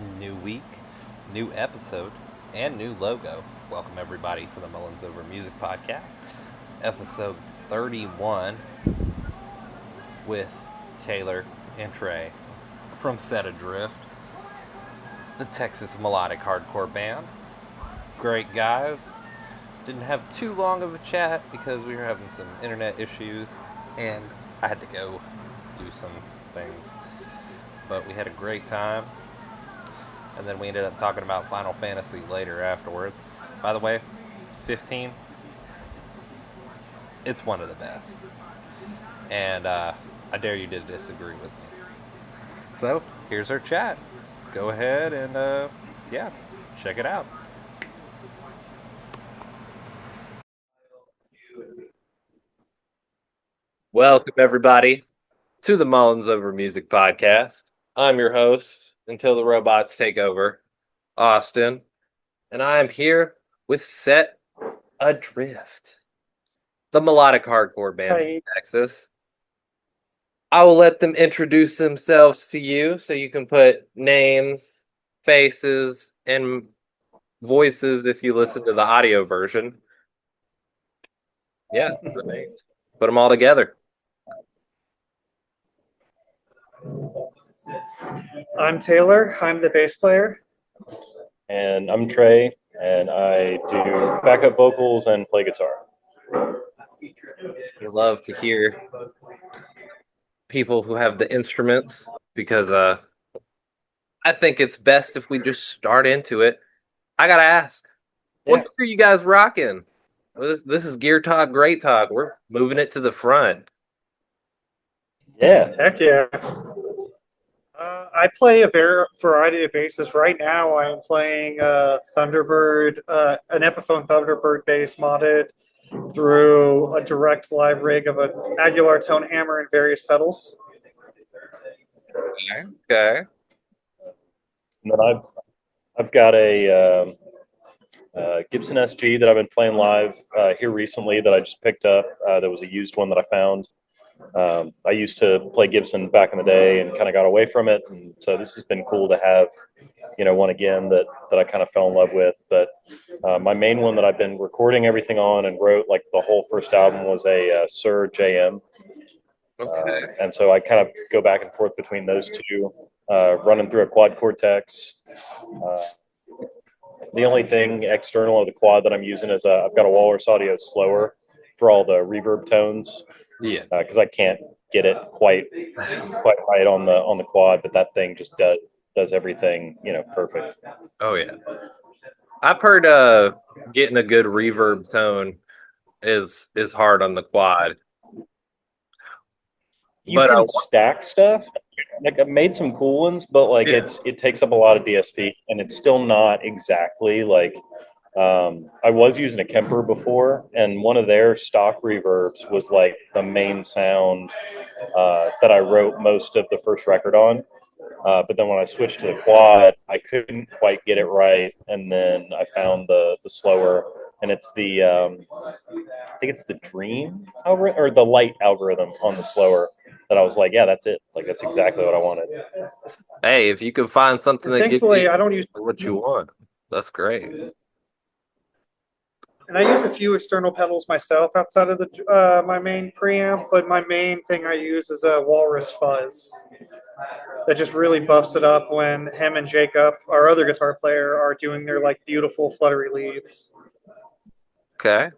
New week, new episode, and new logo. Welcome everybody to the Mullins Over Music Podcast, episode 31 with Taylor and Trey from Adrift, the Texas melodic hardcore band. Great guys. Didn't have too long of a chat because we were having some internet issues and I had to go do some things. But we had a great time. And then we ended up talking about Final Fantasy later afterwards. By the way, 15, it's one of the best. And I dare you to disagree with me. So, here's our chat. Go ahead and, check it out. Welcome, everybody, to the Mullins Over Music Podcast. I'm your host, until the robots take over, Austin. And I am here with Adrift, the melodic hardcore band from Texas. I will let them introduce themselves to you so you can put names, faces, and voices if you listen to the audio version. Yeah, put them all together. I'm Taylor. I'm the bass player. And I'm Trey, and I do backup vocals and play guitar. We love to hear people who have the instruments because I think it's best if we just start into it. I gotta ask, what gear are you guys rocking? This is Gear Talk, Great Talk. We're moving it to the front. Yeah. Heck yeah. I play a variety of basses. Right now, I'm playing Thunderbird, an Epiphone Thunderbird bass modded through a direct live rig of an Aguilar tone hammer and various pedals. Okay. And then I've got a Gibson SG that I've been playing live here recently that I just picked up. That was a used one that I found. I used to play Gibson back in the day and kind of got away from it, and so this has been cool to have, one again that I kind of fell in love with. But my main one that I've been recording everything on and wrote like the whole first album was a Sir JM. Okay. And so I kind of go back and forth between those two, running through a quad Cortex. The only thing external of the quad that I'm using is I've got a Walrus Audio slower for all the reverb tones. Yeah. Because I can't get it quite right on the quad, but that thing just does everything perfect. Oh yeah. I've heard getting a good reverb tone is hard on the quad. You can stack stuff. Like I've made some cool ones, but like it takes up a lot of DSP, and it's still not exactly like. I was using a Kemper before, and one of their stock reverbs was like the main sound that I wrote most of the first record on. But then when I switched to the quad, I couldn't quite get it right, and then I found the slower, and it's the I think it's the Dream algorithm or the Light algorithm on the slower. That I was like, yeah, that's it. Like that's exactly what I wanted. Hey, if you can find something that gives you I don't use what you want, that's great. And I use a few external pedals myself outside of the my main preamp, but my main thing I use is a Walrus Fuzz that just really buffs it up when him and Jacob, our other guitar player, are doing their like beautiful fluttery leads. Okay.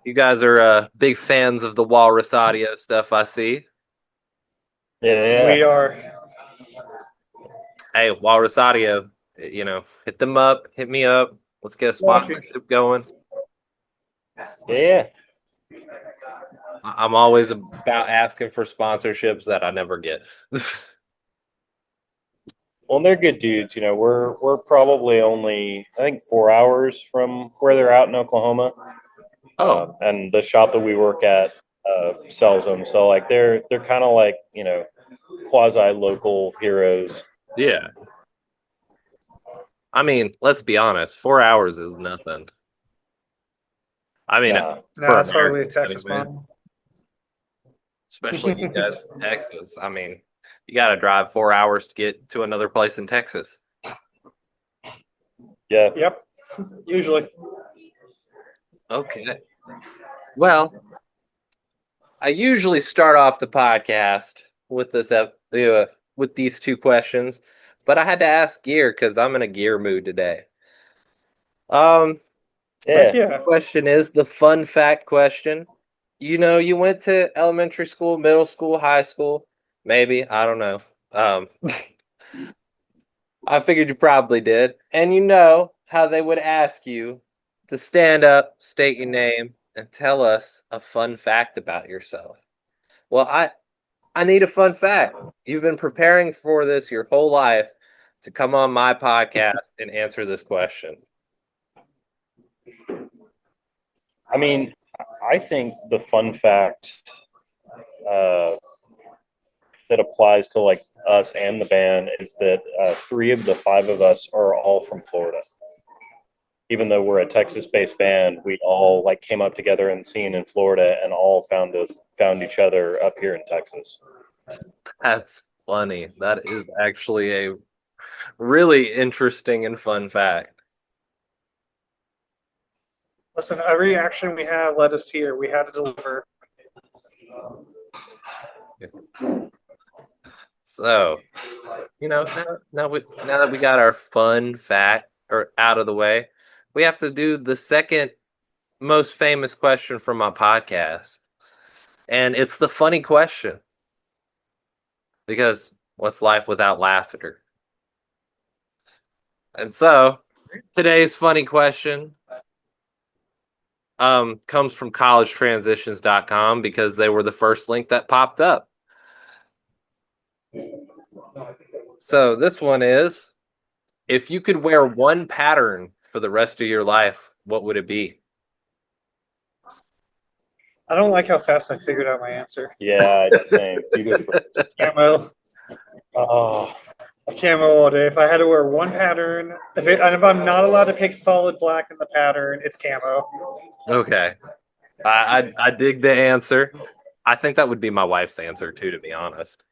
You guys are big fans of the Walrus Audio stuff, I see. Yeah. We are. Hey, Walrus Audio, hit them up, hit me up. Let's get a sponsorship going. Yeah. I'm always about asking for sponsorships that I never get. Well, they're good dudes. We're probably only I think 4 hours from where they're out in Oklahoma. Oh, and the shop that we work at sells them. So like they're kind of like quasi local heroes. yeah. I mean, let's be honest. 4 hours is nothing. I mean, that's hardly a Texas anyway. model. Especially you guys from Texas. I mean, You got to drive 4 hours to get to another place in Texas. Yeah. Yep. Usually. Okay. Well, I usually start off the podcast with with these two questions, but I had to ask Gear because I'm in a gear mood today. Heck Yeah. yeah. Question is the fun fact question. You went to elementary school, middle school, high school, maybe, I don't know. Um, I figured you probably did. And you know how they would ask you to stand up, state your name, and tell us a fun fact about yourself. Well, I need a fun fact. You've been preparing for this your whole life to come on my podcast and answer this question. I mean, I think the fun fact that applies to like us and the band is that 3 of the 5 of us are all from Florida. Even though we're a Texas-based band, we all like came up together in the scene in Florida and all found each other up here in Texas. That's funny. That is actually a really interesting and fun fact. Listen, every action we have led us here. We had to deliver. So, now that we got our fun fact out of the way, we have to do the second most famous question from my podcast. And it's the funny question. Because what's life without laughter? And so, today's funny question comes from collegetransitions.com because they were the first link that popped up. So this one is, if you could wear one pattern for the rest of your life, what would it be? I don't like how fast I figured out my answer. Yeah, same. You go for Camo. Oh, Camo all day. If I had to wear one pattern, if I'm not allowed to pick solid black in the pattern, it's camo. Okay. I dig the answer. I think that would be my wife's answer too, to be honest.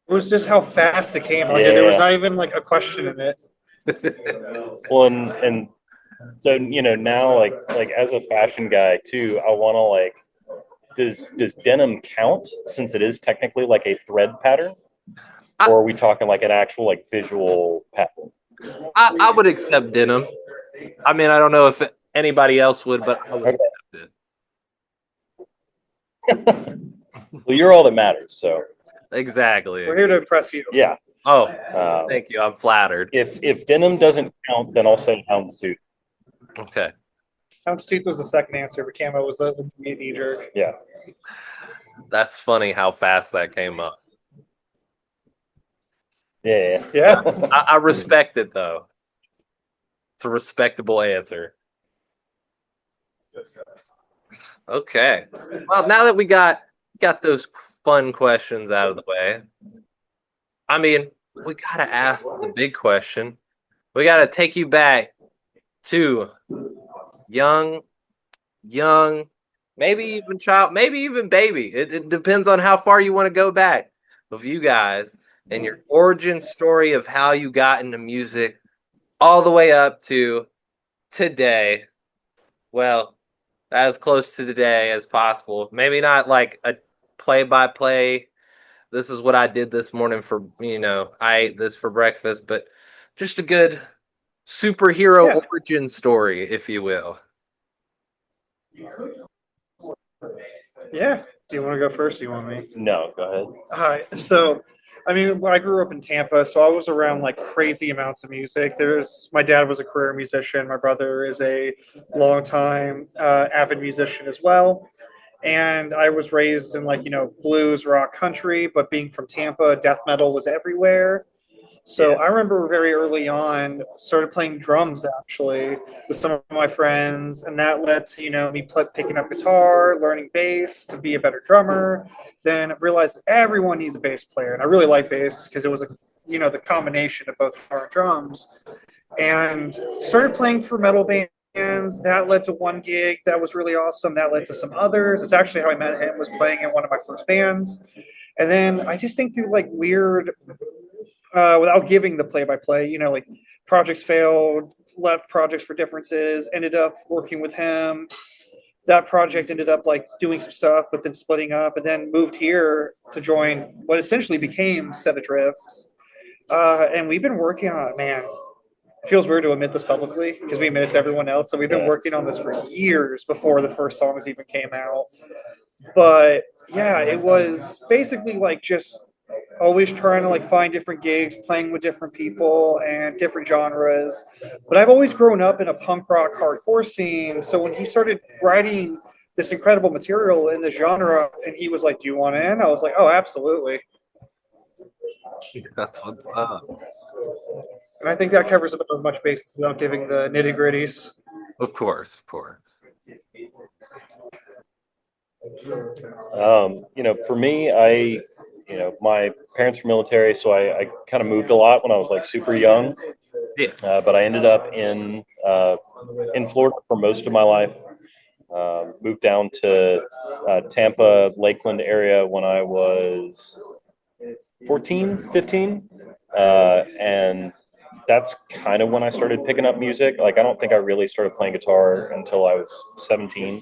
It was just how fast it came. Like, there was not even like a question in it. well, and so now like as a fashion guy too, I want to like, does denim count since it is technically like a thread pattern, or are we talking like an actual like visual pattern? I would accept denim. I mean, I don't know if anybody else would, but I would accept it. Well, you're all that matters, so. Exactly. We're here to impress you. Yeah. Oh, thank you. I'm flattered. If denim doesn't count, then I'll say houndstooth. Okay. Houndstooth was the second answer, but camo was the knee jerk. Yeah. That's funny how fast that came up. Yeah. I respect it though. It's a respectable answer. Okay. Well, now that we got those fun questions out of the way, I mean, we gotta ask the big question. We gotta take you back to young, maybe even child, maybe even baby. It depends on how far you want to go back of you guys and your origin story of how you got into music all the way up to today. Well, as close to today as possible. Maybe not like a play-by-play. This is what I did this morning for, I ate this for breakfast, but just a good superhero origin story, if you will. Yeah. Do you want to go first? Or do you want me? No, go ahead. All right. So, I mean, I grew up in Tampa, so I was around like crazy amounts of music. My dad was a career musician. My brother is a longtime avid musician as well. And I was raised in blues, rock, country, but being from Tampa, death metal was everywhere. So I remember very early on started playing drums actually with some of my friends, and that led to me picking up guitar, learning bass to be a better drummer. Then I realized everyone needs a bass player, and I really like bass because it was the combination of both guitar and drums. And started playing for metal bands. That led to one gig that was really awesome. That led to some others. It's actually how I met him, was playing in one of my first bands. And then I just think through like weird, without giving the play-by-play, like projects failed, left projects for differences, ended up working with him. That project ended up like doing some stuff, but then splitting up, and then moved here to join what essentially became Set Adrift. And we've been working on it, man. It feels weird to admit this publicly because we admit it to everyone else. So we've been working on this for years before the first songs even came out. But yeah, it was basically like just always trying to like find different gigs, playing with different people and different genres. But I've always grown up in a punk rock hardcore scene. So when he started writing this incredible material in the genre and he was like, "Do you want in?" I was like, "Oh, absolutely." That's what's up. And I think that covers about as much basis without giving the nitty gritties. Of course, of course. For me, my parents were military, so I kind of moved a lot when I was like super young. Yeah. But I ended up in Florida for most of my life. Moved down to Tampa, Lakeland area when I was 14, 15. And that's kind of when I started picking up music. Like, I don't think I really started playing guitar until I was 17.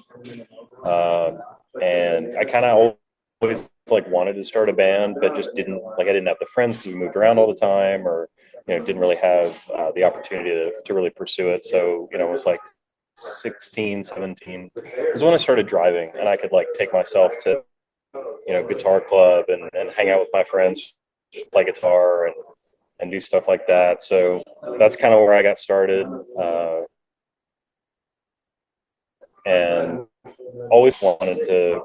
And I kind of always like wanted to start a band, but just didn't I didn't have the friends because we moved around all the time, or didn't really have the opportunity to really pursue it. So it was like 16, 17 was when I started driving, and I could like take myself to guitar club and hang out with my friends, play guitar and do stuff like that. So that's kind of where I got started, and always wanted to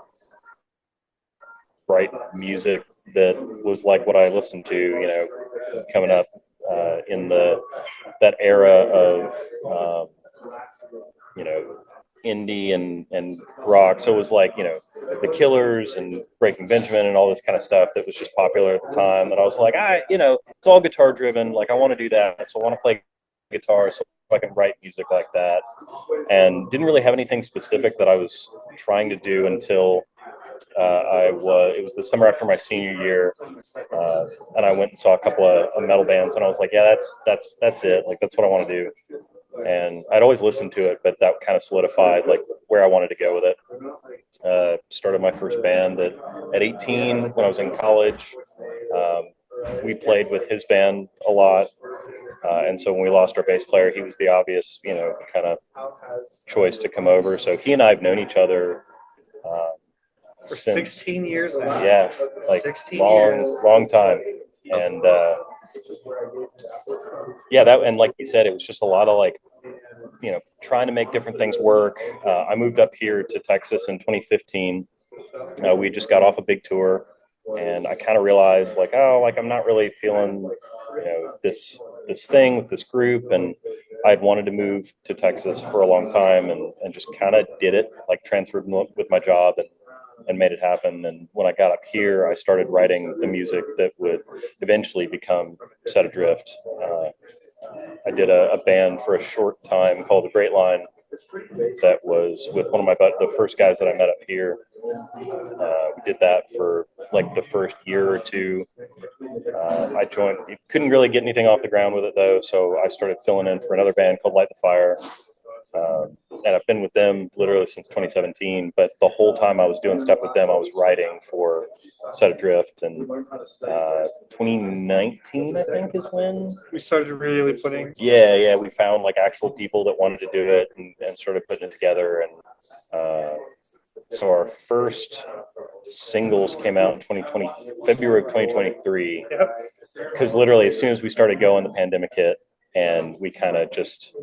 write music that was like what I listened to, coming up in that era of indie and rock. So it was like the Killers and Breaking Benjamin and all this kind of stuff that was just popular at the time. And I was like, it's all guitar driven. Like, I want to do that, so I want to play guitar so I can write music like that. And didn't really have anything specific that I was trying to do until it was the summer after my senior year, and I went and saw a couple of metal bands, and I was like, yeah, that's it. Like, that's what I want to do. And I'd always listened to it, but that kind of solidified like where I wanted to go with it. Started my first band at 18 when I was in college. We played with his band a lot. And so when we lost our bass player, he was the obvious, kind of choice to come over. So he and I have known each other For since 16 years now. Yeah, like 16 long, years. long time. And that, and like you said, it was just a lot of like, trying to make different things work. I moved up here to Texas in 2015. We just got off a big tour, and I kind of realized like, I'm not really feeling, this thing with this group. And I'd wanted to move to Texas for a long time, and just kind of did it, like transferred with my job and made it happen. And when I got up here, I started writing the music that would eventually become Set Adrift. I did a band for a short time called The Great Line that was with one of the first guys that I met up here. We did that for like the first year or two. I joined, couldn't really get anything off the ground with it though, so I started filling in for another band called Light the Fire. And I've been with them literally since 2017. But the whole time I was doing stuff with them, I was writing for Set Adrift. And 2019, I think, is when We started really putting. Yeah, we found like actual people that wanted to do it and started putting it together. And so our first singles came out in February of 2023. Yep. Because literally as soon as we started going, the pandemic hit. And we kind of just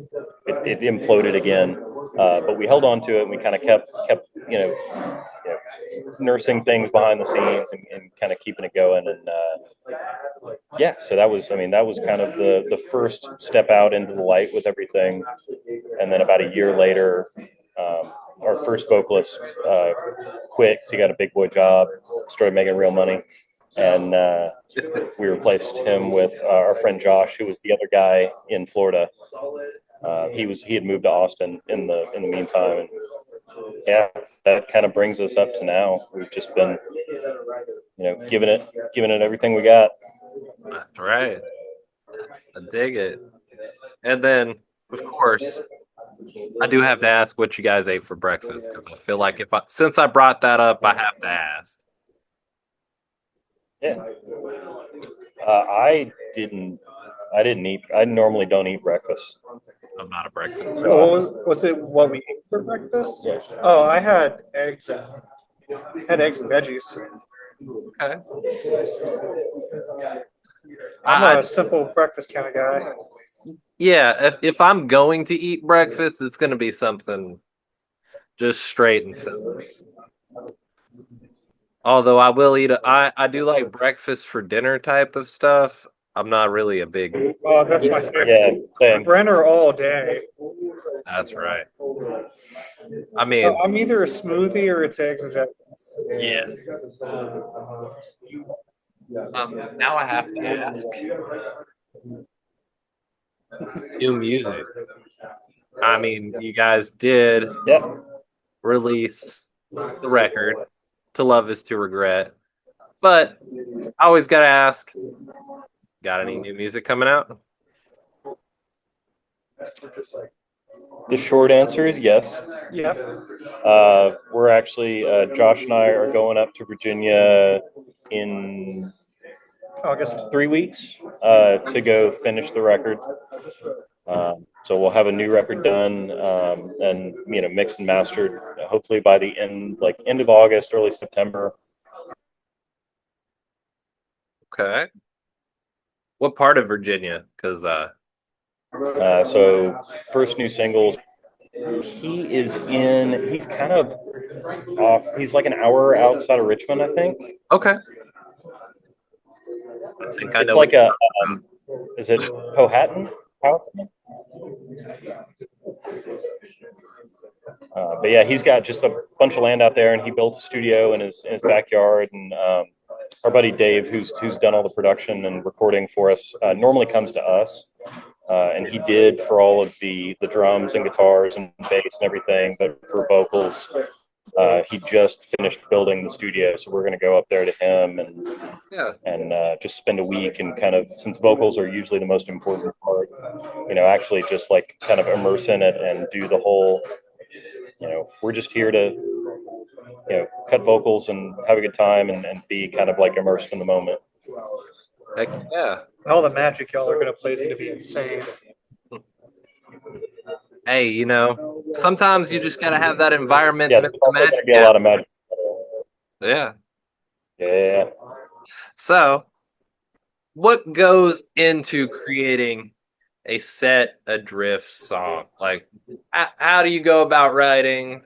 it imploded again, but we held on to it, and we kind of kept nursing things behind the scenes and kind of keeping it going. And so that was kind of the first step out into the light with everything. And then about a year later, our first vocalist quit because he got a big boy job, started making real money. And we replaced him with our friend Josh, who was the other guy in Florida. He had moved to Austin in the meantime, and that kind of brings us up to now. We've just been giving it everything we got. That's right. I dig it. And then, of course, I do have to ask what you guys ate for breakfast because I feel like since I brought that up, I have to ask. Yeah. I didn't eat. I normally don't eat breakfast. I'm not a breakfast. So was it what we ate for breakfast? Yeah. Oh, I had eggs. Had eggs and veggies. Okay. I'm a simple breakfast kind of guy. Yeah, if I'm going to eat breakfast, it's going to be something just straight and simple. Although I will eat I do like breakfast for dinner type of stuff. I'm not really a big. Oh, that's my favorite. Yeah, same. Brenner all day. That's right. I mean, I'm either a smoothie or it's eggs and veggies. yeah. Now I have to ask. New music. I mean, you guys did release the record "To Love Is to Regret," but I always gotta ask: got any new music coming out? The short answer is yes. Yep. We're actually Josh and I are going up to Virginia in August. 3 weeks to go finish the record. So we'll have a new record done and mixed and mastered. Hopefully by the end of August, early September. Okay. What part of Virginia? Because so first new singles. He's kind of off. He's like an hour outside of Richmond, I think. okay. I think I It's know. like is it Powhatan? But yeah, he's got just a bunch of land out there, and he built a studio in his backyard. And our buddy Dave, who's done all the production and recording for us, normally comes to us, and he did for all of the drums and guitars and bass and everything. But for vocals, he just finished building the studio, so we're going to go up there to him and just spend a week and kind of, since vocals are usually the most important part, actually just like kind of immerse in it and do the whole. We're just here to, cut vocals and have a good time and be kind of like immersed in the moment. Heck yeah. All the magic y'all are going to play is going to be insane. Hey, sometimes you just got to have that environment. Yeah, there's also going to be a lot of magic. Yeah. Yeah. So, what goes into creating a set Adrift song? Like, how do you go about writing?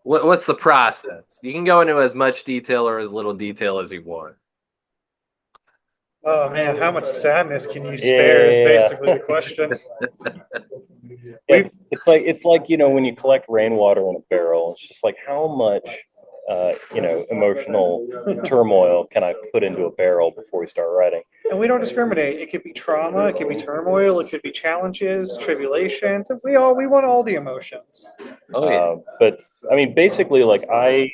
What's the process? You can go into as much detail or as little detail as you want. Oh man, how much sadness can you spare is basically the question. It's like when you collect rainwater in a barrel. It's just like, how much emotional turmoil can I put into a barrel before we start writing? And we don't discriminate. It could be trauma, it could be turmoil, it could be challenges, tribulations. We want all the emotions. Oh yeah. But I mean, basically, like I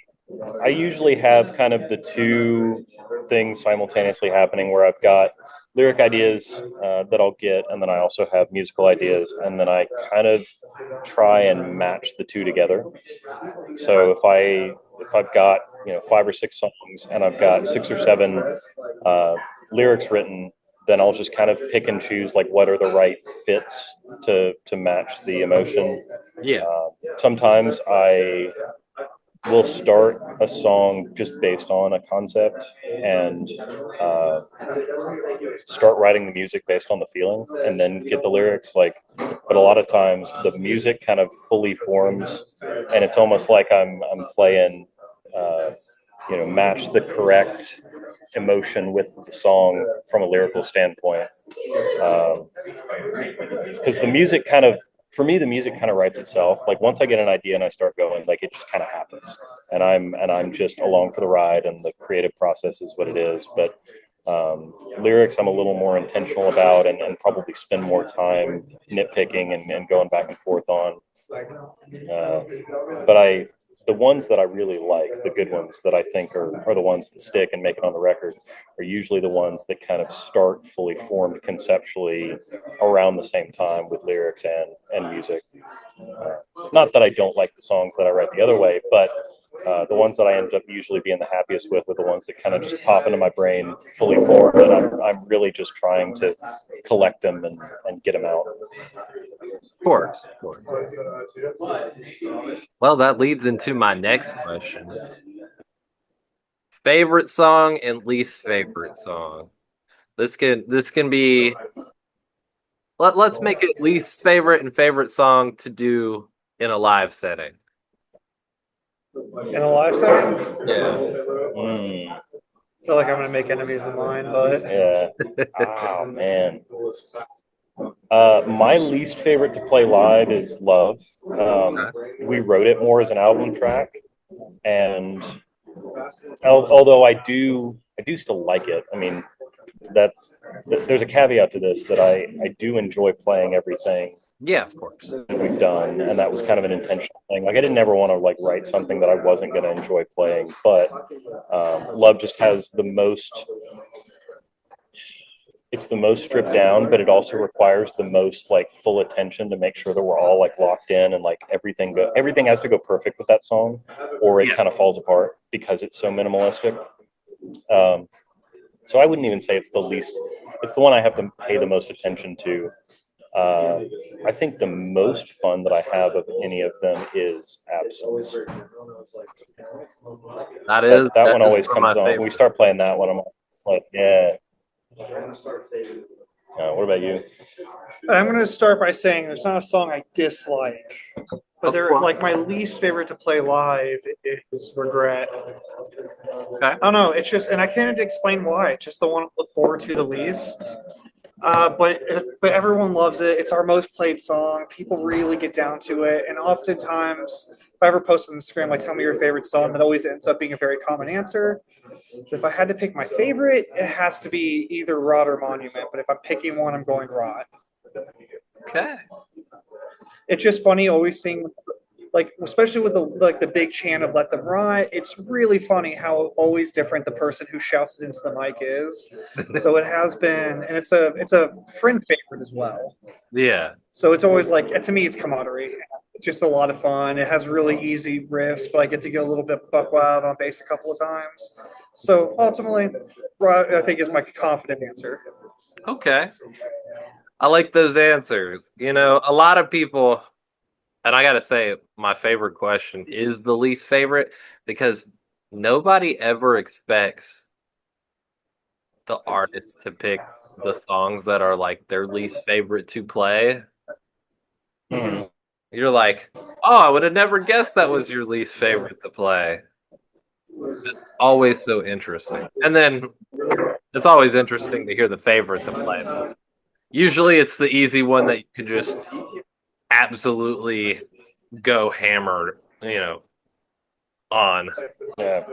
usually have kind of the two things simultaneously happening, where I've got lyric ideas that I'll get, and then I also have musical ideas, and then I kind of try and match the two together. So if I've got 5 or 6 songs and I've got 6 or 7 lyrics written, then I'll just kind of pick and choose like what are the right fits to match the emotion. Yeah. Sometimes I will start a song just based on a concept and start writing the music based on the feeling, and then get the lyrics. But a lot of times the music kind of fully forms, and it's almost like I'm playing, match the correct emotion with the song from a lyrical standpoint. Because the music kind of, for me, the music kind of writes itself. Like once I get an idea and I start going, like it just kind of happens, and I'm just along for the ride, and the creative process is what it is. But lyrics, I'm a little more intentional about, and probably spend more time nitpicking and going back and forth on. But the ones that I really like, the good ones that I think are the ones that stick and make it on the record, are usually the ones that kind of start fully formed conceptually around the same time with lyrics and music. Not that I don't like the songs that I write the other way, but the ones that I end up usually being the happiest with are the ones that kind of just pop into my brain fully formed, and I'm really just trying to collect them and get them out. Of course. Well, that leads into my next question. Favorite song and least favorite song. This can be. Let's make it least favorite and favorite song to do in a live setting. In a live setting, Yeah. I feel like I'm gonna make enemies of mine, but Yeah. Oh man. My least favorite to play live is Love. We wrote it more as an album track, and although I do still like it. I mean, there's a caveat to this that I do enjoy playing everything Yeah, of course. that we've done, and that was kind of an intentional thing. Like I didn't ever want to like write something that I wasn't going to enjoy playing, but Love just has the most. It's the most stripped down, but it also requires the most like full attention to make sure that we're all like locked in and like everything has to go perfect with that song, or it kind of falls apart because it's so minimalistic. So I wouldn't even say it's the least. It's the one I have to pay the most attention to. I think the most fun that I have of any of them is Absence. That one always comes on. When we start playing that one, I'm like, yeah. What about you? I'm gonna start by saying there's not a song I dislike, but they're like my least favorite to play live is Regret. Okay. I don't know. It's just, and I can't explain why. It's just the one I look forward to the least. But everyone loves it. It's our most played song. People really get down to it, and oftentimes, if I ever post on Instagram, like tell me your favorite song, that always ends up being a very common answer. If I had to pick my favorite, it has to be either Rot or Monument. But if I'm picking one, I'm going Rot. Okay. It's just funny always seeing, like, especially with the big chant of "Let Them Rot." It's really funny how always different the person who shouts it into the mic is. So it has been, and it's a friend favorite as well. Yeah. So it's always like, to me, it's camaraderie. It's just a lot of fun. It has really easy riffs, but I get to go a little bit buck wild on bass a couple of times. So ultimately, I think is my confident answer. Okay. I like those answers. You know, a lot of people, and I got to say, my favorite question is the least favorite because nobody ever expects the artist to pick the songs that are like their least favorite to play. You're like, oh, I would have never guessed that was your least favorite to play. It's always so interesting. And then it's always interesting to hear the favorite to play. Usually it's the easy one that you can just absolutely go hammer, on. Yeah.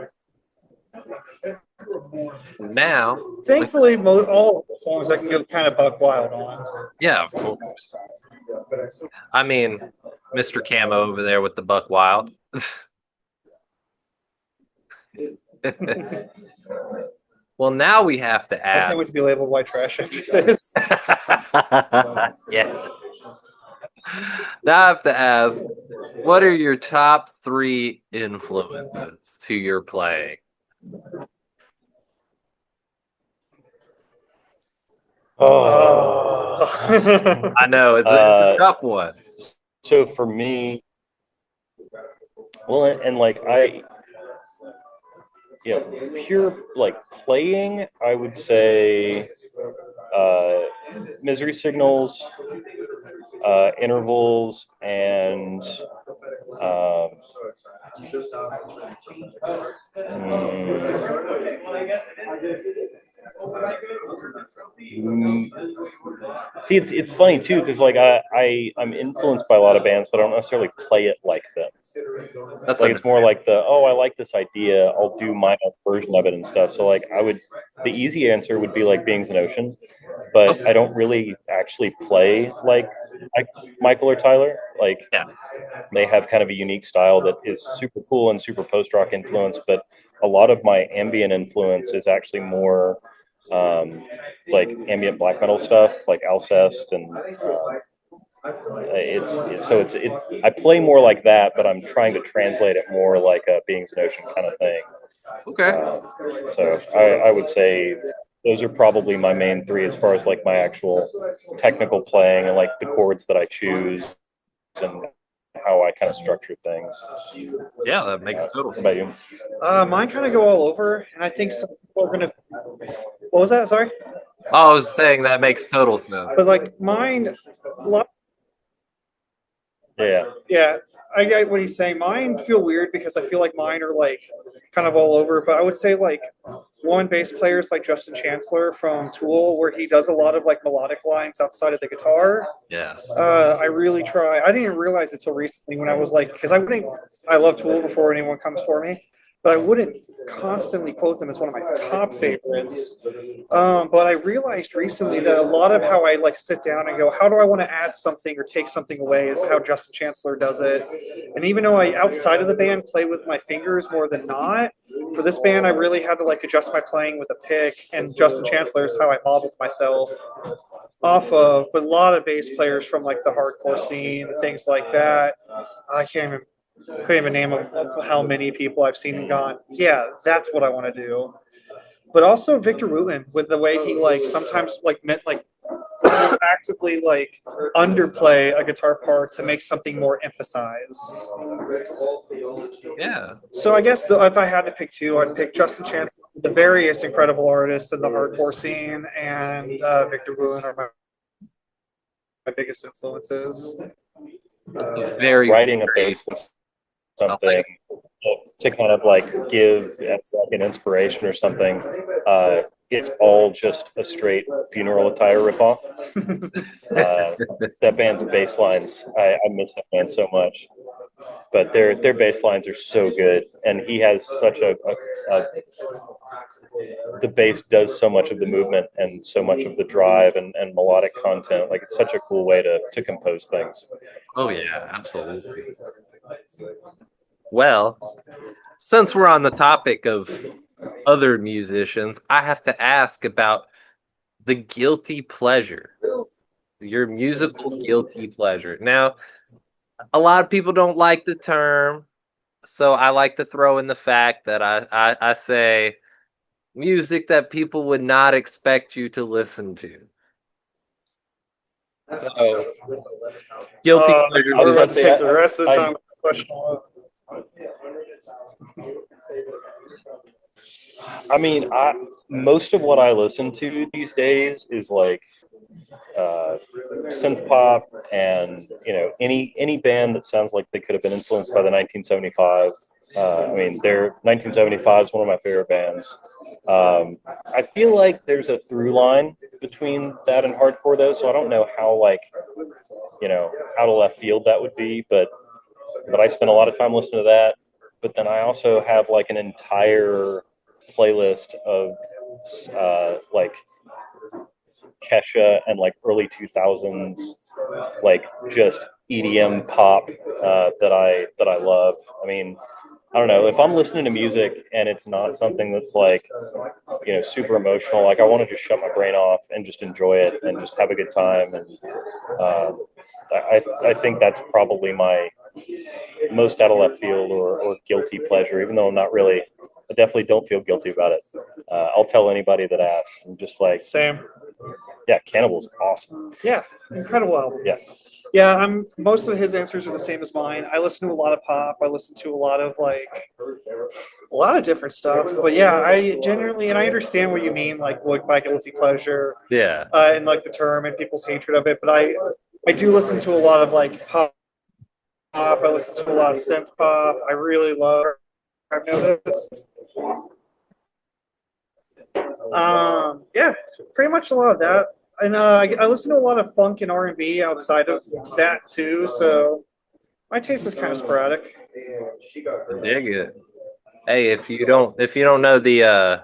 Now, thankfully, all of the songs I can go kind of buck wild on. Yeah, of course. I mean, Mr. Camo over there with the buck wild. Well, now we have to ask. I can't wait to be labeled white trash after this. Yeah. Now I have to ask, what are your top 3 influences to your playing? Oh. I know, it's a tough one. So for me, well, and like pure like playing, I would say Misery Signals, Intervals, and see, it's funny too because like I'm influenced by a lot of bands, but I don't necessarily play it like them. That's like it's more like I like this idea, I'll do my own version of it and stuff. So like the easy answer would be like Beings in Ocean. but I don't really actually play like Michael or Tyler. Like, Yeah. they have kind of a unique style that is super cool and super post rock influence, but a lot of my ambient influence is actually more like ambient black metal stuff, like Alcest, and it's I play more like that, but I'm trying to translate it more like a Beings and Ocean kind of thing. Okay. So I would say those are probably my main three as far as like my actual technical playing and like the chords that I choose and how I kind of structure things. Yeah, that makes total What about sense. you? Mine kind of go all over, and I think some people are gonna. What was that? Sorry, I was saying that makes total sense. but like mine, a lot. Yeah. Yeah, I get what he's saying. Mine feel weird because I feel like mine are like kind of all over. But I would say like one bass player is like Justin Chancellor from Tool, where he does a lot of like melodic lines outside of the guitar. Yes. I really try. I didn't realize it till recently when I was like, because I wouldn't. I love Tool before anyone comes for me, but I wouldn't constantly quote them as one of my top favorites. But I realized recently that a lot of how I like sit down and go, how do I want to add something or take something away is how Justin Chancellor does it. And even though I outside of the band play with my fingers more than not, for this band I really had to like adjust my playing with a pick, and Justin Chancellor is how I modeled myself off of. But a lot of bass players from like the hardcore scene, things like that. I couldn't even name how many people I've seen and gone, yeah, that's what I want to do. But also Victor Wooten with the way he like sometimes like meant like actively like underplay a guitar part to make something more emphasized. Yeah. So I guess if I had to pick two, I'd pick Justin Chance, the various incredible artists in the hardcore scene, and Victor Wooten are my biggest influences. Very Writing a very- bass something to kind of like give as like an inspiration or something. It's all just a straight funeral attire ripoff. That band's bass lines, I miss that band so much. But their bass lines are so good, and he has such a the bass does so much of the movement and so much of the drive and melodic content. Like, it's such a cool way to compose things. Oh yeah, absolutely. Well, since we're on the topic of other musicians, I have to ask about the guilty pleasure. Your musical guilty pleasure. Now, a lot of people don't like the term, so I like to throw in the fact that I say music that people would not expect you to listen to. So, guilty pleasure. We're about to say, take the rest of the I- time with this question. I mean, most of what I listen to these days is like synth pop, and any band that sounds like they could have been influenced by the 1975. I mean, their 1975 is one of my favorite bands. I feel like there's a through line between that and hardcore, though, so I don't know how out of left field that would be, but I spend a lot of time listening to that. But then I also have like an entire playlist of like Kesha and like early 2000s, like just EDM pop that I love. I mean, I don't know, if I'm listening to music and it's not something that's like super emotional, like I want to just shut my brain off and just enjoy it and just have a good time. And I think that's probably my most out of left field or guilty pleasure, even though I definitely don't feel guilty about it. I'll tell anybody that asks. I'm just like, Same. yeah, Cannibal's awesome. Yeah, incredible album. Yeah. Yeah, most of his answers are the same as mine. I listen to a lot of pop. I listen to a lot of different stuff. But yeah, I generally, and I understand what you mean, like what by guilty pleasure, Yeah. and like the term and people's hatred of it. But I do listen to a lot of like pop. I listen to a lot of synth pop. I really love. I've noticed. Yeah, pretty much a lot of that. And I listen to a lot of funk and R&B outside of that too. So my taste is kind of sporadic. Dig it. Hey, if you don't know the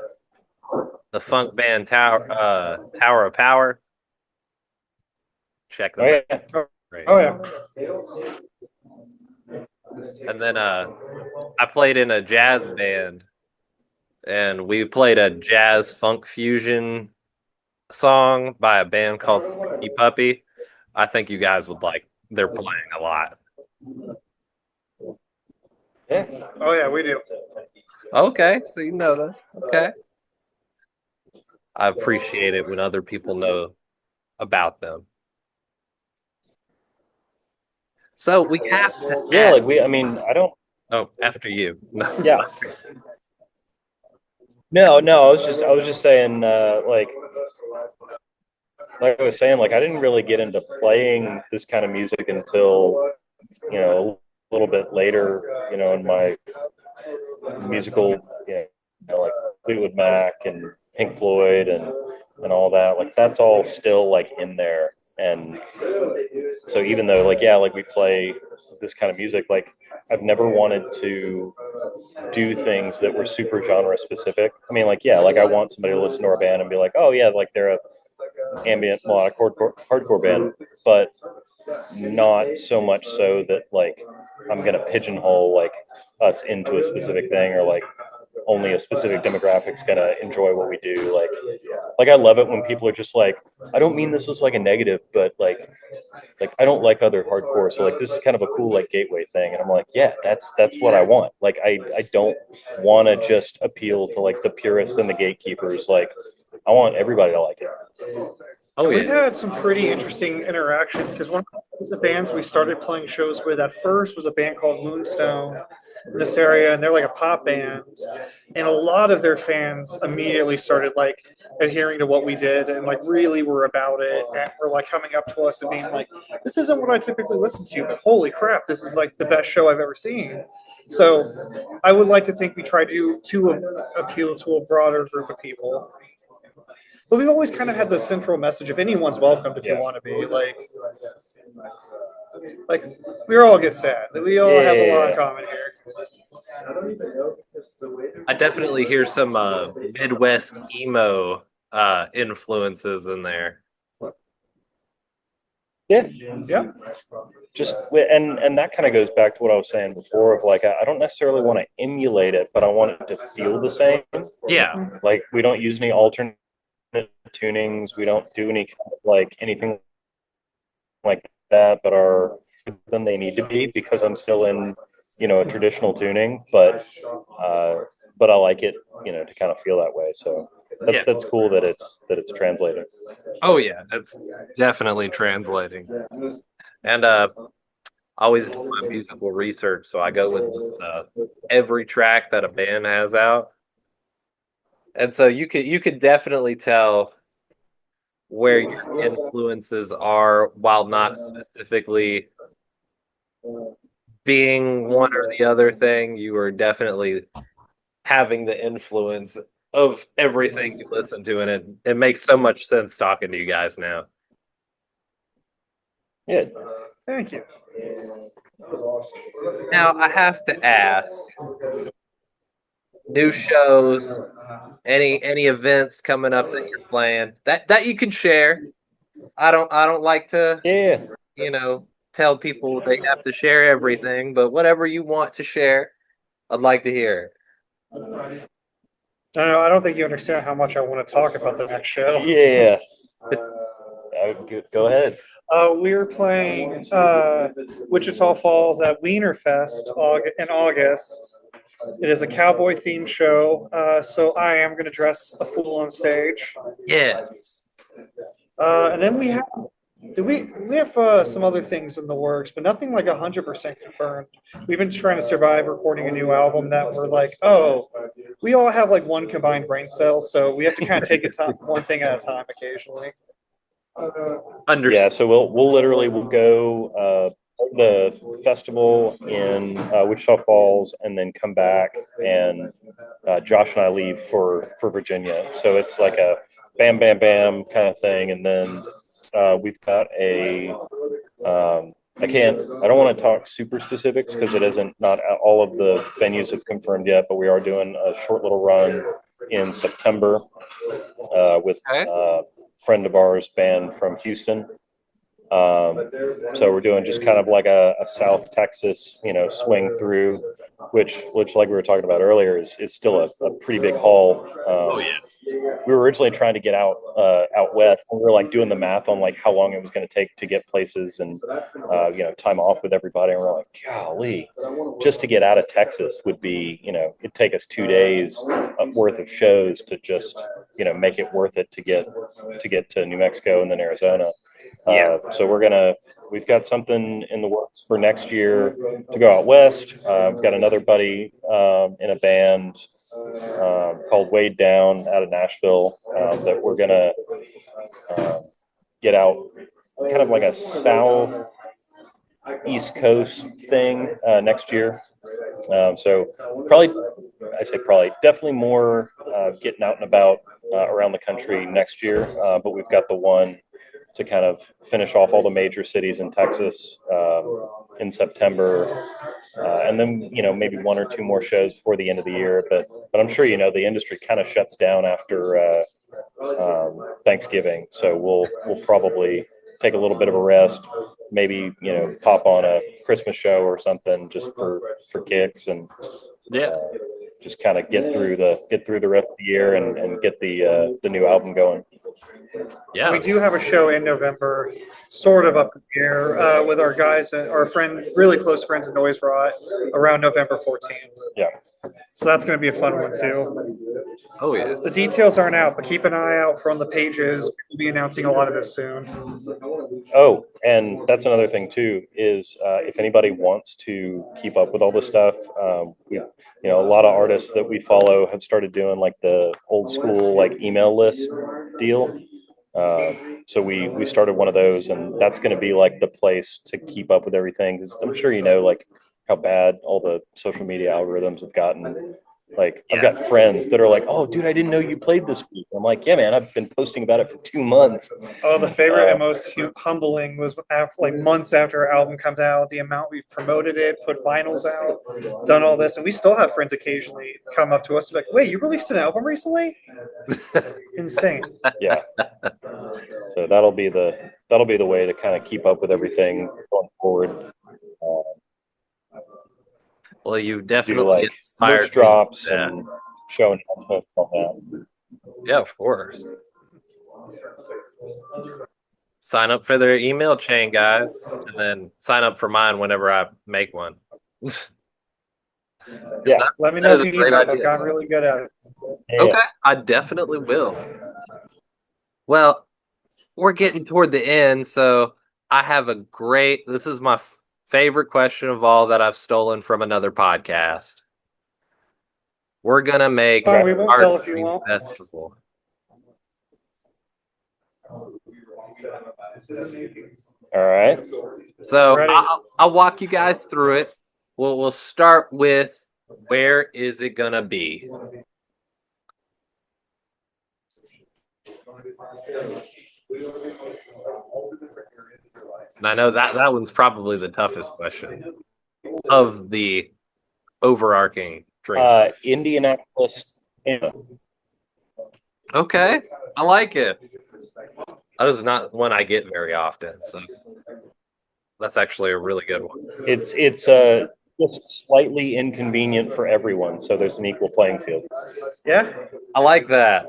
funk band Tower of Power, check Oh them out. yeah. Right. Oh yeah. And then I played in a jazz band, and we played a jazz funk fusion song by a band called Sticky Puppy. I think you guys would like. They're playing a lot. Yeah. Oh yeah, we do. Okay, so you know that. Okay. I appreciate it when other people know about them. So we have to Yeah, ask. like I mean, I don't. Oh, after you. Yeah. No, no. I was just saying, like I was saying, like I didn't really get into playing this kind of music until a little bit later, in my musical, like Fleetwood Mac and Pink Floyd and all that. Like that's all still like in there. And so even though like yeah, like we play this kind of music, like I've never wanted to do things that were super genre specific. I mean, like yeah, like I want somebody to listen to our band and be like, oh yeah, like they're a ambient melodic hardcore band, but not so much so that like I'm gonna pigeonhole like us into a specific thing or like only a specific demographic's gonna enjoy what we do. Like I love it when people are just like, I don't mean this as like a negative, but like I don't like other hardcore, so like this is kind of a cool like gateway thing. And I'm like, yeah, that's what I want. Like I don't want to just appeal to like the purists and the gatekeepers. Like I want everybody to like it. Oh We've yeah. had some pretty interesting interactions because one of the bands we started playing shows with at first was a band called Moonstone in this area, and they're like a pop band. And a lot of their fans immediately started like adhering to what we did and like really were about it and were like coming up to us and being like, "This isn't what I typically listen to, but holy crap, this is like the best show I've ever seen." So I would like to think we try to appeal to a broader group of people. But we've always kind of had the central message of anyone's welcomed if you Yeah. want to be. Like we all get sad. We all have a lot in Yeah. common here. I definitely hear some Midwest emo influences in there. Yeah. Yeah. Just and that kind of goes back to what I was saying before of like I don't necessarily want to emulate it, but I want it to feel the same. Yeah. Like we don't use any alternate tunings. We don't do any kind of like anything like that that are than they need to be because I'm still in a traditional tuning, but I like it to kind of feel that way. So Yeah. that's cool that it's translating. Oh yeah, that's definitely translating. And I always do my musical research, so I go with just, every track that a band has out. And so you could definitely tell where your influences are while not specifically being one or the other thing. You are definitely having the influence of everything you listen to, and it makes so much sense talking to you guys now. Yeah. Thank you. Now I have to ask, new shows, any events coming up that you're playing that you can share. I don't like to, Yeah. tell people they have to share everything, but whatever you want to share, I'd like to hear No, I don't think you understand how much I want to talk about the next show. Yeah. Go ahead. We're playing Wichita Falls at Wienerfest in August. It is a cowboy themed show, so I am going to dress a fool on stage. it. Yes. And then we have some other things in the works, but nothing like 100% confirmed. We've been trying to survive recording a new album that we're like, oh, we all have like one combined brain cell, so we have to kind of take it one thing at a time occasionally. Yeah, so we'll go the festival in Wichita Falls and then come back and Josh and I leave for Virginia. So it's like a bam bam bam kind of thing, and then we've got a I don't want to talk super specifics because it isn't not all of the venues have confirmed yet, but we are doing a short little run in September with Okay. friend of ours band from Houston. So we're doing just kind of like a South Texas, swing through, which like we were talking about earlier, is still a pretty big haul. Oh yeah. We were originally trying to get out west, and we were like doing the math on like how long it was going to take to get places and time off with everybody. And we're like, golly, just to get out of Texas would be, it'd take us 2 days worth of shows to just make it worth it to get to New Mexico and then Arizona. Yeah. So we've got something in the works for next year to go out west. We've got another buddy in a band called Weighed Down out of Nashville that we're gonna get out, kind of like a south East Coast thing next year. So probably definitely more getting out and about around the country next year. But we've got the one to kind of finish off all the major cities in Texas in September. And then, maybe one or two more shows before the end of the year. But I'm sure, the industry kind of shuts down after Thanksgiving. So we'll probably take a little bit of a rest, maybe, pop on a Christmas show or something just for kicks and just kind of get through the rest of the year and get the new album going. Yeah. We do have a show in November, sort of up in the air, with our guys, our friend, really close friends at Noise Rot, around November 14th. Yeah. So that's going to be a fun one too. Oh yeah. The details aren't out, but keep an eye out from the pages. We'll be announcing a lot of this soon. Oh, and that's another thing too, is if anybody wants to keep up with all this stuff, a lot of artists that we follow have started doing like the old school like email list deal. So we started one of those, and that's going to be like the place to keep up with everything, because I'm sure like how bad all the social media algorithms have gotten. Like, I've got friends that are like, "Oh, dude, I didn't know you played this week." I'm like, "Yeah, man, I've been posting about it for 2 months." Oh, the favorite and most humbling was after, like months after our album comes out, the amount we've promoted it, put vinyls out, done all this, and we still have friends occasionally come up to us and be like, "Wait, you released an album recently?" Insane. Yeah. So that'll be the way to kind of keep up with everything going forward. Well, you Do definitely like inspired merch drops me. and show announcements on that. Yeah, of course. Sign up for their email chain, guys, and then sign up for mine whenever I make one. Yeah. Let me know That is if a you need great help. I've idea. gotten really good at it. Okay, I definitely will. Well, we're getting toward the end, so I have this is my favorite question of all that I've stolen from another podcast. We're going to make Fine, we won't tell if you Dream won't. Festival. All right. So Ready? I'll walk you guys through it. We'll start with, where is it going to be? And I know that one's probably the toughest question of the overarching dream. Indianapolis. Okay, I like it. That is not one I get very often, so that's actually a really good one. It's just slightly inconvenient for everyone, so there's an equal playing field. Yeah. I like that.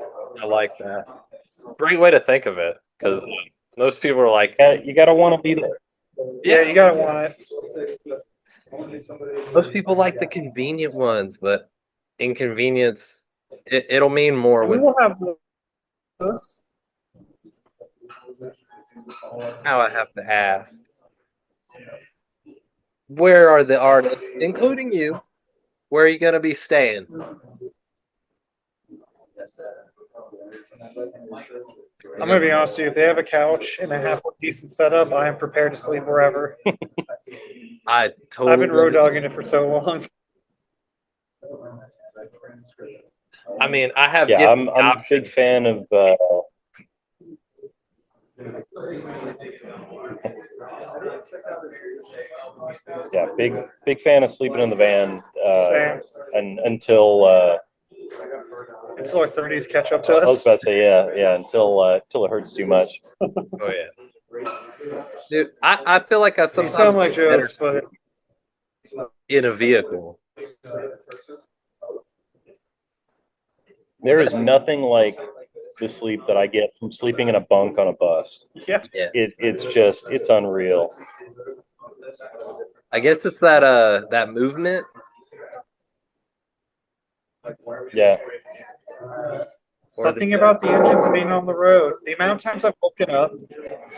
Great way to think of it, because most people are like, You gotta want to be there. Yeah, you gotta want it. most people like the convenient ones, but inconvenience, it'll mean more We when will have those. now I have to ask. Where are the artists, including you? Where are you going to be staying? I'm gonna be honest with you. If they have a couch and a half decent setup, I am prepared to sleep wherever. I've been road dogging it for so long. I mean, I have. Yeah, I'm a big fan of. Yeah, big fan of sleeping in the van, and until until our 30s catch up to I was us. about to say, yeah, until it hurts too much. Oh yeah, dude. I feel like I You sometimes sound like better jokes, but in a vehicle. There is nothing like the sleep that I get from sleeping in a bunk on a bus. yeah. Yes. It's unreal. I guess it's that movement. Yeah. Something about the engines and being on the road. The amount of times I've woken up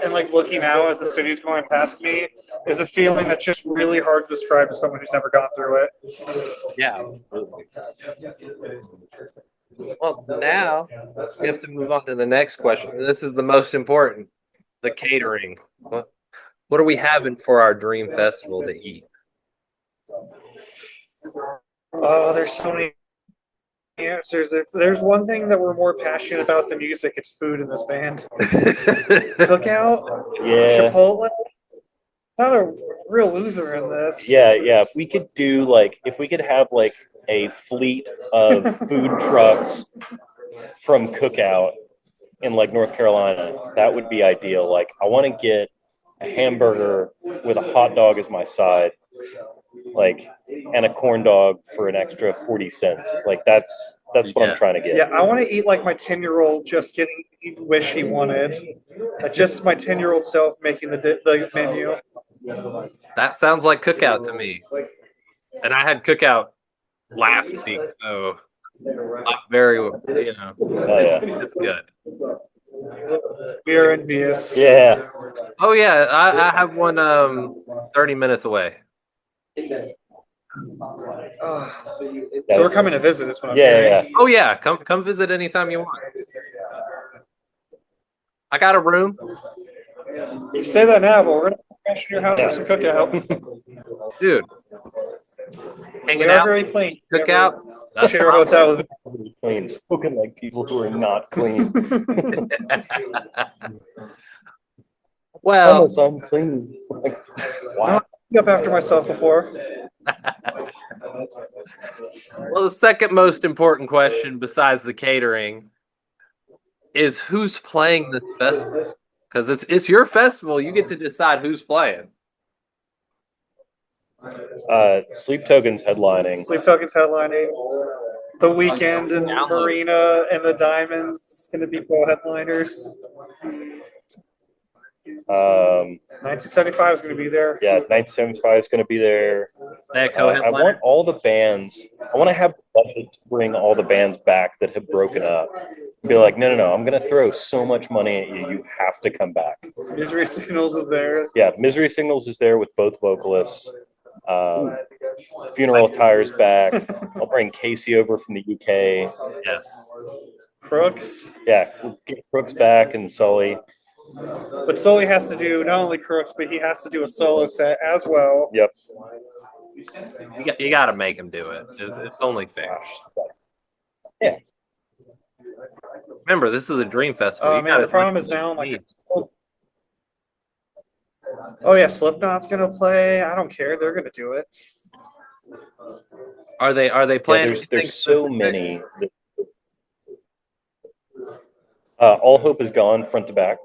and like looking out as the city's going past me is a feeling that's just really hard to describe to someone who's never gone through it. Yeah, absolutely. Well, now we have to move on to the next question. This is the most important: the catering. What are we having for our dream festival to eat? Oh, there's so many answers. If there's one thing that we're more passionate about than music, it's food in this band. Cookout, Yeah. Chipotle. Not a real loser in this. Yeah. If we could have like a fleet of food trucks from Cookout in like North Carolina, that would be ideal. Like I want to get a hamburger with a hot dog as my side, like, and a corn dog for an extra 40 cents. Like that's what I'm trying to get. Yeah, I want to eat like my 10-year-old just getting wish he wanted. Like just my 10-year-old self making the menu. That sounds like Cookout to me. And I had Cookout last week, so I'm very, Oh yeah. it's good. We are envious. Yeah. Oh yeah, I have one 30 minutes away. So we're coming to visit is what I'm Yeah. hearing. Oh yeah, come visit anytime you want. I got a room. You say that now, but we're gonna crash in your house for some cookout. Dude. We Hanging are out, very clean. cookout. That's Share a hotel with Clean. Spoken like people who are not clean. Well, Almost unclean. Like, wow. I've up after myself before. the second most important question besides the catering is who's playing this festival? Because it's your festival, you get to decide who's playing. Sleep Tokens headlining. Sleep Tokens headlining. The Weekend and Download. Marina and the Diamonds is going to be co-headliners. 1975 is going to be there. Yeah, 1975 is going to be there. They I co-headliner? want all the bands. I want to have the budget to bring all the bands back that have broken up. Be like, no. I'm going to throw so much money at you. You have to come back. Misery Signals is there. Yeah, Misery Signals is there with both vocalists. Funeral Attire's back. I'll bring Casey over from the UK. Yes. Crooks. Yeah, we'll get Crooks back and Sully. But Sully has to do not only Crooks, but he has to do a solo set as well. Yep. You got to make him do it. It's only fair. Yeah. Remember, this is a dream festival. Oh man, the problem is now I'm like, oh yeah, Slipknot's gonna play. I don't care. They're gonna do it. Are they playing? Yeah, there's so many. All Hope Is Gone, front to back.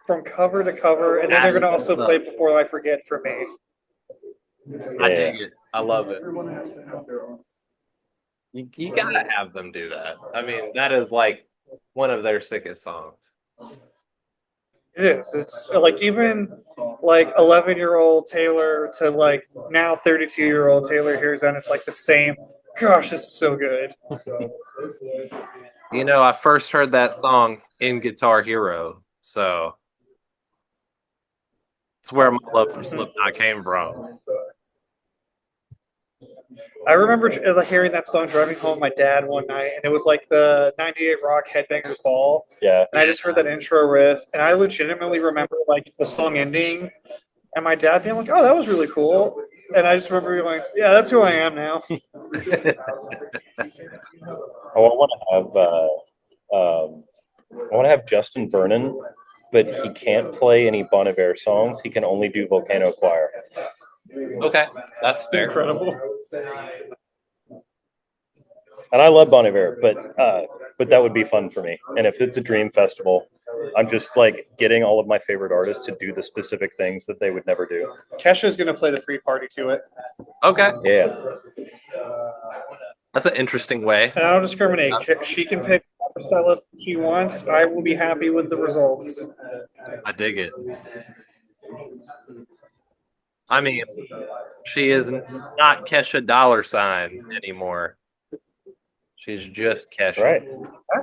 From cover to cover, and then they're gonna also play Before I Forget for me. I dig it. I love it. You gotta have them do that. I mean, that is like one of their sickest songs. It is. It's like even like 11-year-old Taylor to like now 32-year-old Taylor hears that and it's like the same. Gosh, this is so good. You know, I first heard that song in Guitar Hero, so it's where my love for Slipknot came from. I remember hearing that song driving home with my dad one night, and it was like the 98 Rock Headbangers Ball. Yeah. And I just heard that intro riff, and I legitimately remember like the song ending, and my dad being like, "Oh, that was really cool." And I just remember being like, "Yeah, that's who I am now." I want to have Justin Vernon, but he can't play any Bon Iver songs. He can only do Volcano Choir. Okay, that's fair. Incredible. And I love Bon Iver, but but that would be fun for me. And if it's a dream festival, I'm just like getting all of my favorite artists to do the specific things that they would never do. Kesha's going to play the pre-party to it. Okay, Yeah. that's an interesting way. And I don't discriminate. She can pick the set list she wants. I will be happy with the results. I dig it. I mean, she is not Kesha Dollar Sign anymore. She's just Kesha. Right.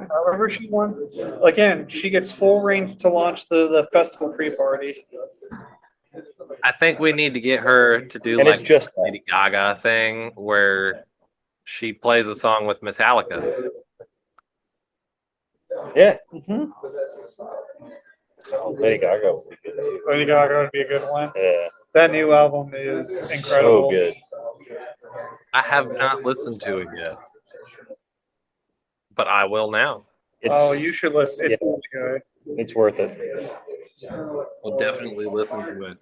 However she wants. Again, she gets full reign to launch the festival pre-party. I think we need to get her to do And like it's just a Lady Gaga thing where she plays a song with Metallica. Yeah. Mm-hmm. Lady Gaga would be good too. Lady Gaga would be a good one. Yeah. That new album is incredible. So good. I have not listened to it yet, but I will now. You should listen. It's really good. It's worth it. We'll definitely listen to it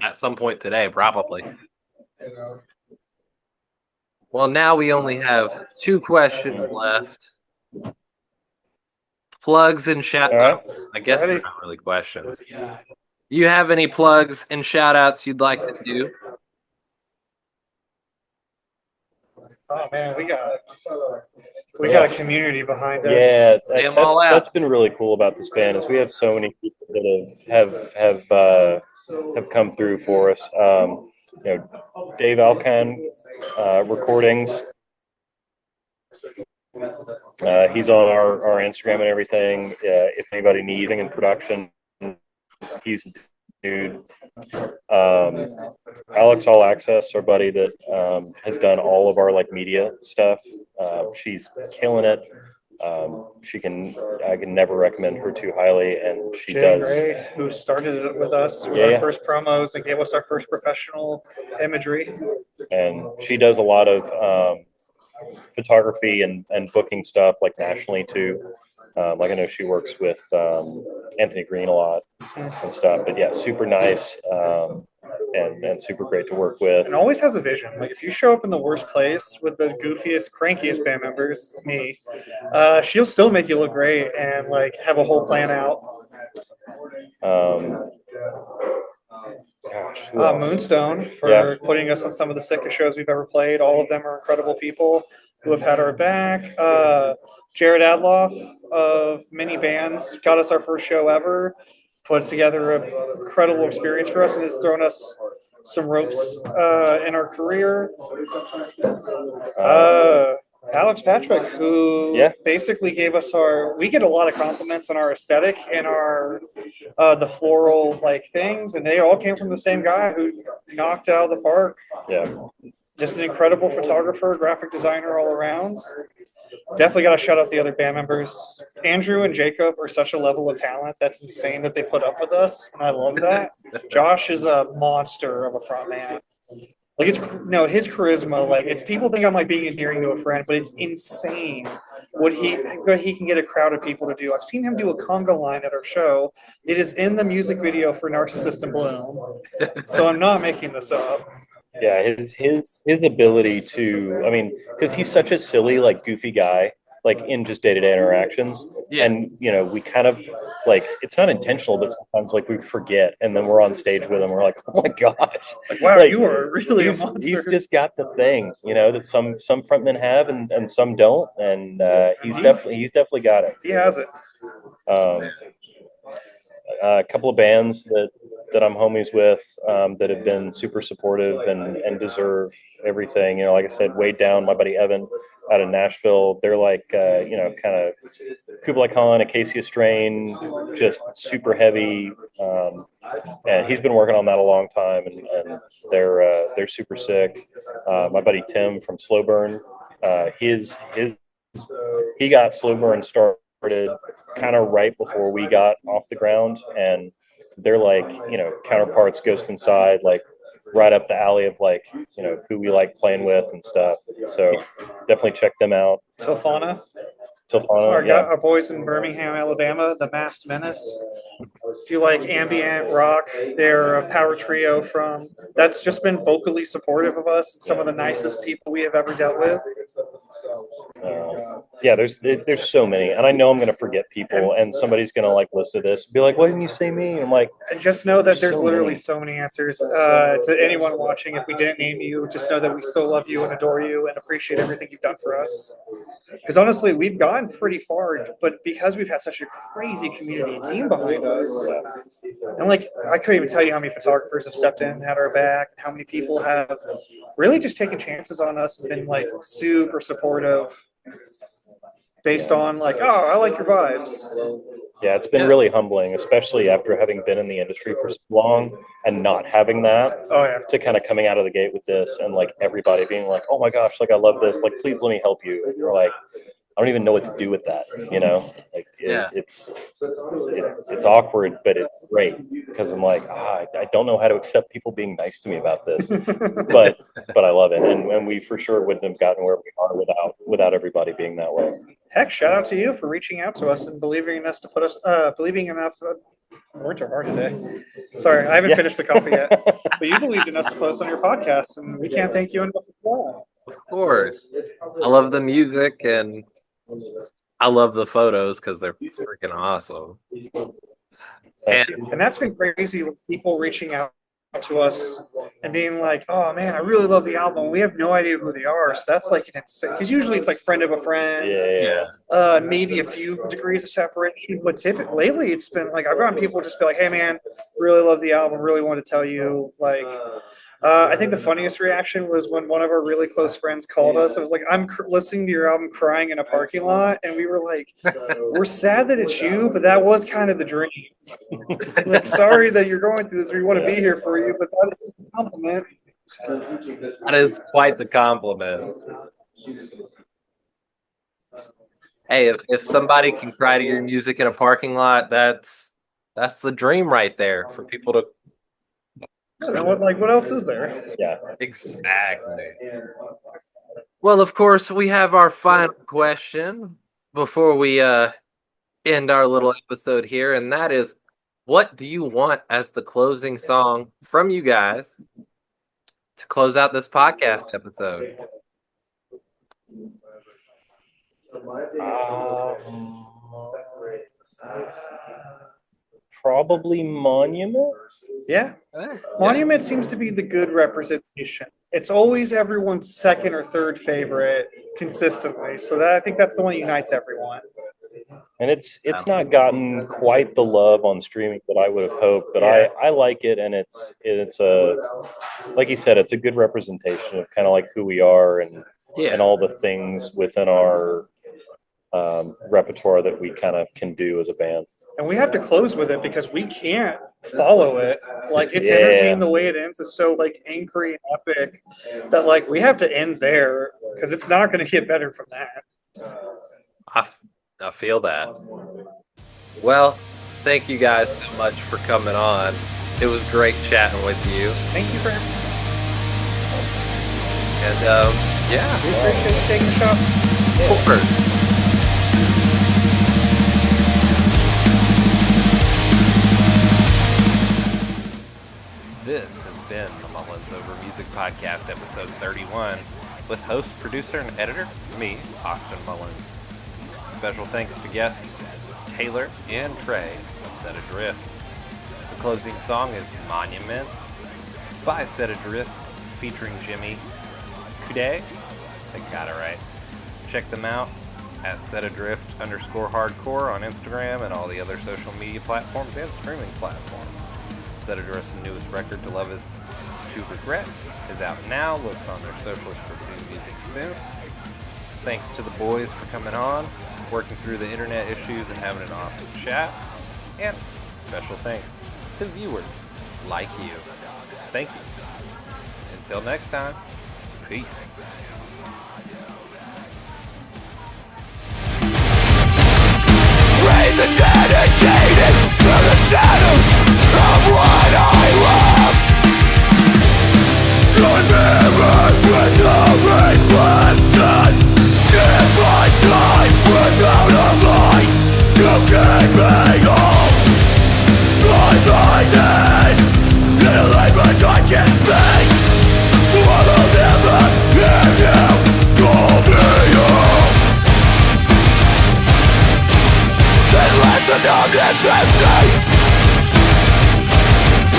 at some point today, probably. Well, now we only have 2 questions left. Plugs and shout. All right. I guess they're not really questions. You have any plugs and shout outs you'd like to do? Oh man, we got a community behind us. Yeah, Damn all out. that's been really cool about this band is we have so many people that have come through for us. Dave Alcan recordings. He's on our Instagram and everything. If anybody needs anything in production, he's the dude. Alex All Access, our buddy that has done all of our like media stuff. She's killing it. I can never recommend her too highly, and she does. Ray, who started it with us with our first promos and gave us our first professional imagery. And she does a lot of photography and booking stuff like nationally too. Like I know she works with Anthony Green a lot and stuff, but yeah, super nice and super great to work with. And always has a vision. Like if you show up in the worst place with the goofiest, crankiest band members, me, she'll still make you look great and like have a whole plan out. Moonstone for putting us on some of the sickest shows we've ever played. All of them are incredible people who have had our back. Jared Adloff of Mini Bands got us our first show ever, put together an incredible experience for us and has thrown us some ropes in our career. Alex Patrick, who basically gave us we get a lot of compliments on our aesthetic and our the floral like things, and they all came from the same guy who knocked out of the park. Yeah. Just an incredible photographer, graphic designer all around. Definitely got to shout out the other band members. Andrew and Jacob are such a level of talent that's insane that they put up with us, and I love that. Josh is a monster of a frontman. Like his charisma. Like it's people think I'm like being endearing to a friend, but it's insane what he can get a crowd of people to do. I've seen him do a conga line at our show. It is in the music video for Narcissist and Bloom, so I'm not making this up. Yeah, his ability to, I mean, because he's such a silly, like goofy guy, like in just day-to-day interactions. Yeah. And, we kind of like, it's not intentional, but sometimes like we forget and then we're on stage with him. We're like, oh my gosh. Like, wow, you are really a monster. He's just got the thing, that some frontmen have and some don't. And he's definitely got it. He has it. A couple of bands that I'm homies with that have been super supportive and deserve everything. Like I said, way down, my buddy Evan out of Nashville. They're like, kind of Kublai Khan, Acacia Strain, just super heavy. And he's been working on that a long time, and they're super sick. My buddy Tim from Slow Burn, he got Slow Burn started kind of right before we got off the ground, and they're like counterparts Ghost Inside, like right up the alley of like who we like playing with and stuff. So definitely check them out. Tilfana, our boys in Birmingham, Alabama, the Masked Menace. If you like ambient rock, they're a power trio that's just been vocally supportive of us. Some of the nicest people we have ever dealt with. Yeah, there's so many, and I know I'm going to forget people, and somebody's going to like listen to this and be like, "Why didn't you say me?" And I'm like, And just know that there's so literally many. so many answers. To anyone watching, if we didn't name you, just know that we still love you and adore you and appreciate everything you've done for us. Because honestly, we've gotten pretty far, but because we've had such a crazy community and team behind us, and like I couldn't even tell you how many photographers have stepped in, had our back, and how many people have really just taken chances on us and been like super supportive based on like, oh, I like your vibes. Yeah, it's been really humbling, especially after having been in the industry for so long and not having that, Oh yeah. to kind of coming out of the gate with this and like everybody being like, "Oh my gosh, like I love this, like please let me help you." And you're like, I don't even know what to do with that, you know? Like it's awkward, but it's great because I'm like, I don't know how to accept people being nice to me about this, but I love it, and we for sure wouldn't have gotten where we are without everybody being that way. Heck, shout out to you for reaching out to us and believing in us to put us, believing enough. Words are hard today. Sorry, I haven't finished the coffee yet, but you believed in us to put us on your podcast, and we can't thank you enough for Of course. I love the music and I love the photos because they're freaking awesome. Thank And you. that. And that's been crazy. Like, people reaching out to us and being like, "Oh man, I really love the album." We have no idea who they are, so that's like an insane. Because usually it's like friend of a friend. Yeah. Maybe a few degrees of separation, but typically lately it's been like I've gotten people just be like, "Hey man, really love the album. Really want to tell you." Like, I think the funniest reaction was when one of our really close friends called us. It was like, "I'm listening to your album, crying in a parking lot," and we were like, "We're sad that it's you, but that was kind of the dream." Like, sorry that you're going through this. We want to be here for you, but that is a compliment. that is quite the compliment. Hey, if somebody can cry to your music in a parking lot, that's the dream right there for people to. And what else is there? Yeah. Exactly. Well, of course, we have our final question before we end our little episode here, and that is, what do you want as the closing song from you guys to close out this podcast episode? Probably Monument. Yeah. Monument seems to be the good representation. It's always everyone's second or third favorite consistently. So I think that's the one that unites everyone. And it's not gotten quite the love on streaming that I would have hoped, but I like it, and it's a, like you said, it's a good representation of kind of like who we are and all the things within our repertoire that we kind of can do as a band. And we have to close with it because we can't follow it. Like, its energy and the way it ends is so like angry and epic that like we have to end there because it's not going to get better from that. I feel that. Well, thank you guys so much for coming on. It was great chatting with you. Thank you for having me. And We appreciate you taking the shot. of course. This has been the Mullins Over Music Podcast, episode 31, with host, producer, and editor, me, Austin Mullins. Special thanks to guests Taylor and Trey of Set Adrift. The closing song is Monument by Set Adrift, featuring Jimmy Kuday. I got it right. Check them out at setadrift_hardcore on Instagram and all the other social media platforms and streaming platforms. Set Adrift's newest record, To Love Is To Regret, is out now. Look on their socials for new music soon. Thanks to the boys for coming on, working through the internet issues and having an awesome chat. And special thanks to viewers like you. Thank you. Until next time, peace. Raise the dedicated to the shadows of what I loved. Remember when the rain lifted. If I die without a light to keep me home, I'm blinded in a language I can't speak. So I will never hear you call me home. this mistake.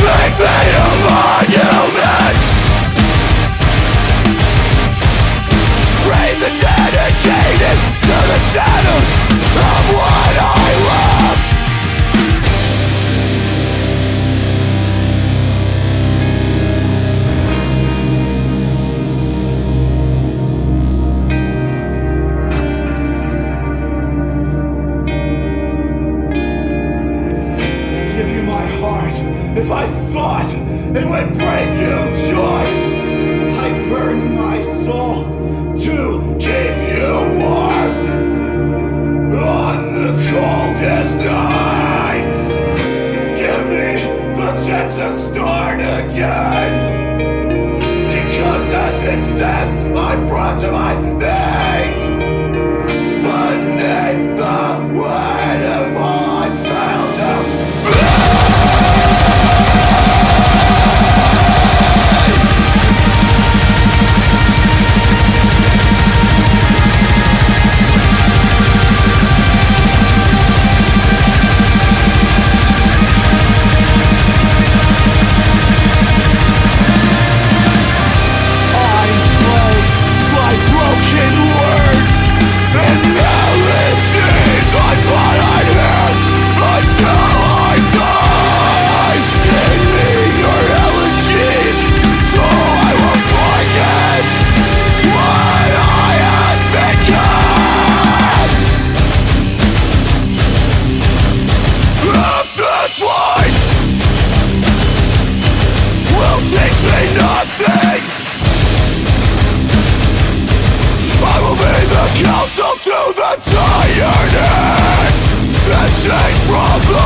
Make me a monument. Raise the dedicated to the shadows of what I loved. Give you my heart if I thought it would bring you joy. I burn my soul to keep you warm on the coldest nights. Give me the chance to start again, because as instead I'm brought to my knees beneath the weight of all I failed to broken words and melodies I thought I'd heard until I die. Sing me your elegies so I will forget what I had become. If this life will teach me nothing, I will be the counsel to the tired hands that chain from the